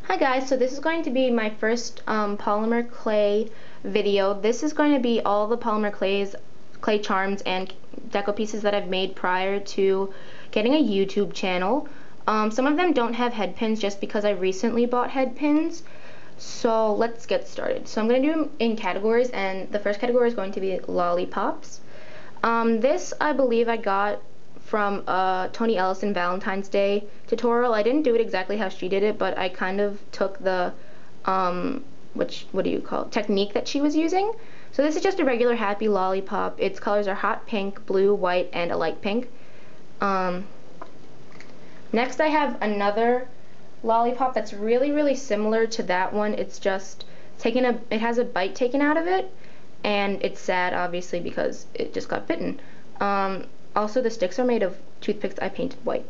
Hi guys, so this is going to be my first polymer clay video. This is going to be all the polymer clay charms and deco pieces that I've made prior to getting a YouTube channel. Some of them don't have head pins just because I recently bought head pins. So let's get started. So I'm going to do them in categories, and the first category is going to be lollipops. This I believe I got from Tony Ellison Valentine's Day tutorial. I didn't do it exactly how she did it, but I kind of took the what do you call it, technique that she was using. So this is just a regular happy lollipop. Its colors are hot pink, blue, white, and a light pink. Next I have another lollipop that's really similar to that one. It's just it has a bite taken out of it, and it's sad obviously because it just got bitten. Also, the sticks are made of toothpicks I painted white.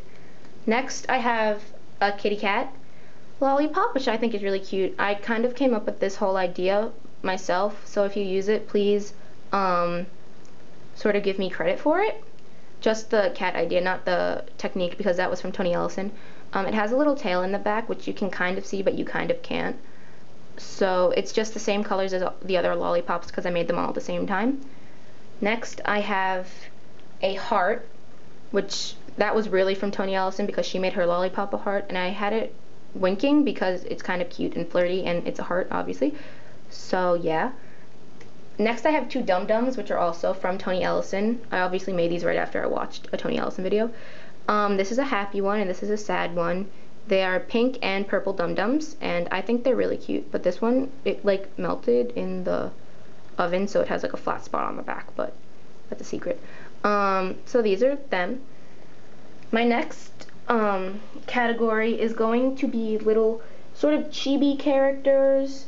Next, I have a kitty cat lollipop, which I think is really cute. I kind of came up with this whole idea myself, so if you use it, please sort of give me credit for it. Just the cat idea, not the technique, because that was from Tony Ellison. It has a little tail in the back, which you can kind of see, but you kind of can't. So it's just the same colors as the other lollipops because I made them all at the same time. Next, I have a heart, which that was really from Tony Ellison because she made her lollipop a heart, and I had it winking because it's kind of cute and flirty, and it's a heart obviously. So yeah. Next I have two dum-dums, which are also from Tony Ellison. I obviously made these right after I watched a Tony Ellison video. This is a happy one and this is a sad one. They are pink and purple dum-dums, and I think they're really cute, but this one, it like melted in the oven, so it has like a flat spot on the back, but that's a secret. So these are them. My next category is going to be little sort of chibi characters.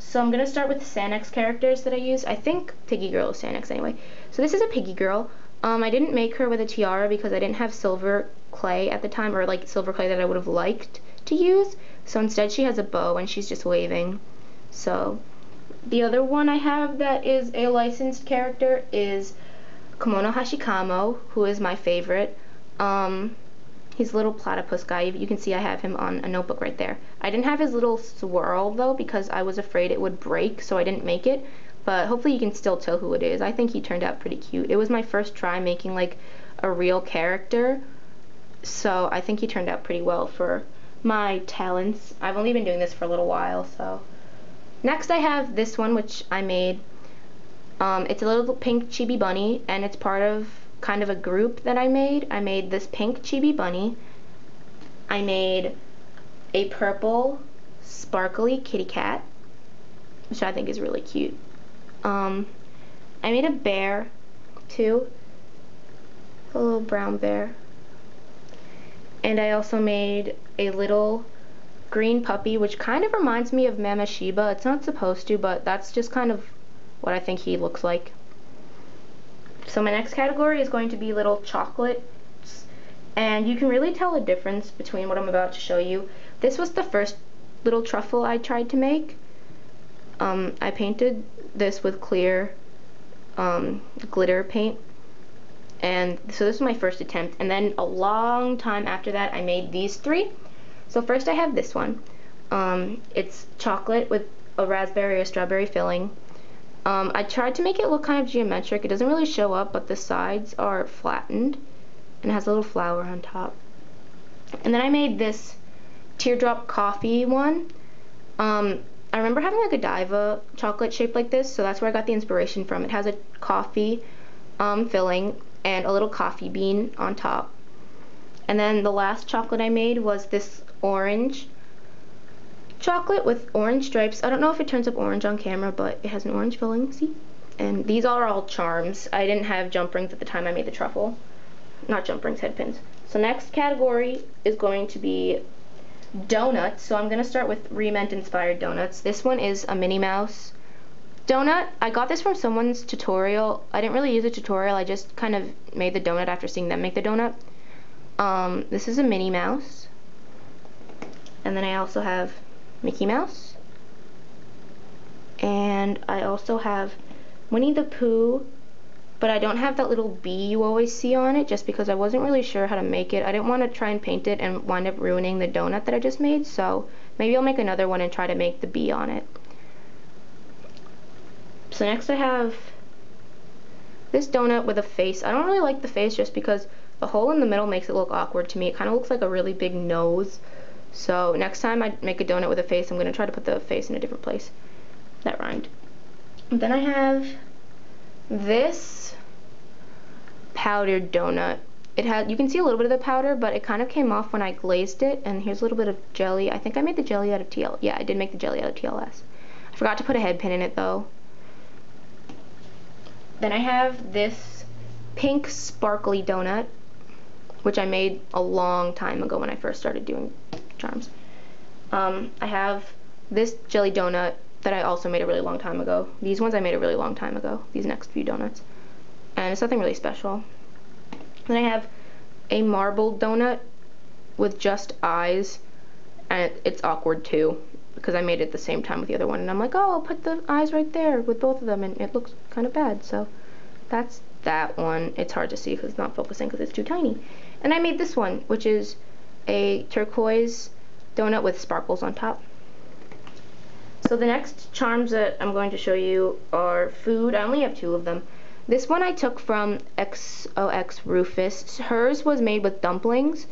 So I'm going to start with Sanex characters that I use. I think Piggy Girl is Sanex anyway. So this is a Piggy Girl. I didn't make her with a tiara because I didn't have silver clay at the time, or like silver clay that I would have liked to use. So instead she has a bow and she's just waving. So the other one I have that is a licensed character is Komono Hashikamo, who is my favorite. He's a little platypus guy. You can see I have him on a notebook right there. I didn't have his little swirl though because I was afraid it would break, so I didn't make it. But hopefully you can still tell who it is. I think he turned out pretty cute. It was my first try making like a real character, so I think he turned out pretty well for my talents. I've only been doing this for a little while, so. Next I have this one, which I made. It's a little pink chibi bunny, and it's part of kind of a group that I made. I made this pink chibi bunny. I made a purple sparkly kitty cat, which I think is really cute. I made a bear too, a little brown bear. And I also made a little green puppy, which kind of reminds me of Mama Shiba. It's not supposed to, but that's just kind of what I think he looks like. So my next category is going to be little chocolates, and you can really tell the difference between what I'm about to show you. This was the first little truffle I tried to make. I painted this with clear glitter paint, and so this was my first attempt, and then a long time after that I made these three. So first I have this one. It's chocolate with a raspberry or strawberry filling. I tried to make it look kind of geometric. It doesn't really show up, but the sides are flattened and it has a little flower on top. And then I made this teardrop coffee one. I remember having like a Godiva chocolate shaped like this, so that's where I got the inspiration from. It has a coffee filling and a little coffee bean on top. And then the last chocolate I made was this orange chocolate with orange stripes. I don't know if it turns up orange on camera, but it has an orange filling, see? And these are all charms. I didn't have jump rings at the time I made the truffle. Not jump rings, head pins. So next category is going to be donuts. So I'm going to start with Rement inspired donuts. This one is a Minnie Mouse donut. I got this from someone's tutorial. I didn't really use a tutorial. I just kind of made the donut after seeing them make the donut. This is a Minnie Mouse. And then I also have Mickey Mouse, and I also have Winnie the Pooh, but I don't have that little bee you always see on it just because I wasn't really sure how to make it. I didn't want to try and paint it and wind up ruining the donut that I just made, so Maybe I'll make another one and try to make the bee on it. So next I have this donut with a face. I don't really like the face just because the hole in the middle makes it look awkward to me. It kind of looks like a really big nose. So next time I make a donut with a face, I'm going to try to put the face in a different place. That rhymed. And then I have this powdered donut. It had, you can see a little bit of the powder, but it kind of came off when I glazed it. And here's a little bit of jelly. I think I made the jelly out of TL. Yeah, I did make the jelly out of TLS. I forgot to put a head pin in it though. Then I have this pink sparkly donut, which I made a long time ago when I first started doing charms. I have this jelly donut that I also made a really long time ago. These ones I made a really long time ago, these next few donuts. And it's nothing really special. Then I have a marble donut with just eyes, and it's awkward too, because I made it at the same time with the other one, and I'm like, oh, I'll put the eyes right there with both of them, and it looks kind of bad, so that's that one. It's hard to see because it's not focusing because it's too tiny. And I made this one, which is a turquoise donut with sparkles on top. So the next charms that I'm going to show you are food. I only have 2 of them. This one I took from XOX Rufus. Hers was made with dumplings,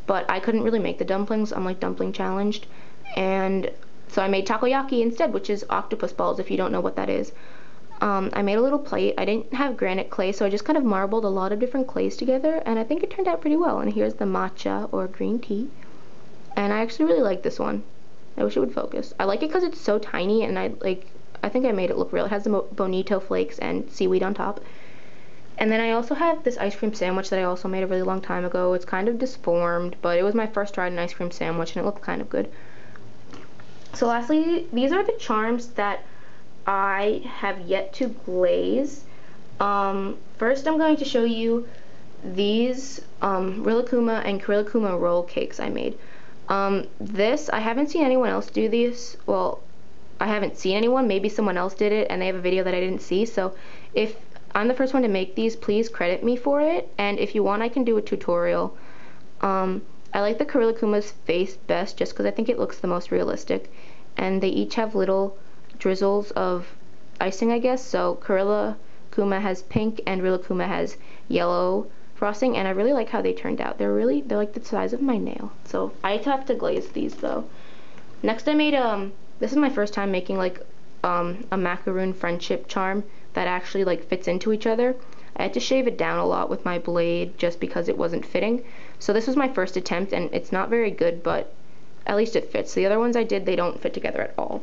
but I couldn't really make the dumplings. I'm like dumpling challenged. And so I made takoyaki instead, which is octopus balls, if you don't know what that is. I made a little plate. I didn't have granite clay, so I just kind of marbled a lot of different clays together, and I think it turned out pretty well. And here's the matcha, or green tea. And I actually really like this one. I wish it would focus. I like it because it's so tiny, and I think I made it look real. It has the bonito flakes and seaweed on top. And then I also have this ice cream sandwich that I also made a really long time ago. It's kind of disformed, but it was my first try at an ice cream sandwich, and it looked kind of good. So lastly, these are the charms that I have yet to glaze. First I'm going to show you these Rilakkuma and Kirilakkuma roll cakes I made. This, I haven't seen anyone else do these. Well, I haven't seen anyone. Maybe someone else did it and they have a video that I didn't see. So if I'm the first one to make these, please credit me for it. And if you want, I can do a tutorial. I like the Kirilakkuma's face best just because I think it looks the most realistic. And they each have little drizzles of icing, I guess. So Kirilakkuma has pink and Rilakkuma has yellow frosting, and I really like how they turned out. They're like the size of my nail. So I have to glaze these though. Next I made this is my first time making like a macaroon friendship charm that actually like fits into each other. I had to shave it down a lot with my blade just because it wasn't fitting. So this was my first attempt, and it's not very good, but at least it fits. The other ones I did, they don't fit together at all.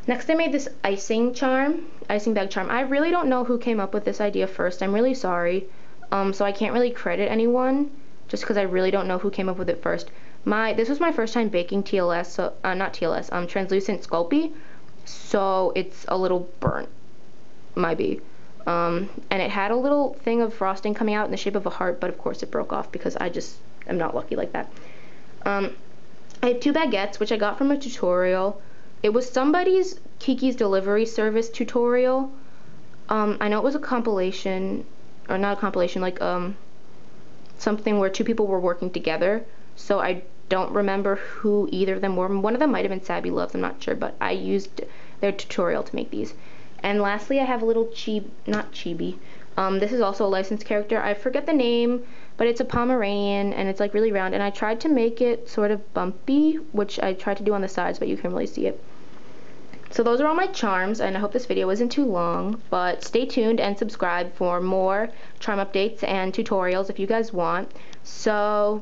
Next I made this icing bag charm. I really don't know who came up with this idea first. I'm really sorry. So I can't really credit anyone just because I really don't know who came up with it first. This was my first time baking TLS, so not TLS, translucent Sculpey, so it's a little burnt, might be. And it had a little thing of frosting coming out in the shape of a heart, but of course it broke off because I just am not lucky like that. I have 2 baguettes, which I got from a tutorial. It was somebody's Kiki's Delivery Service tutorial. I know it was a compilation, or not a compilation, like something where 2 people were working together. So I don't remember who either of them were. One of them might have been Sabby Loves, I'm not sure, but I used their tutorial to make these. And lastly, I have a little not chibi. This is also a licensed character. I forget the name, but it's a Pomeranian, and it's like really round. And I tried to make it sort of bumpy, which I tried to do on the sides, but you can't really see it. So those are all my charms, and I hope this video isn't too long, but stay tuned and subscribe for more charm updates and tutorials if you guys want. So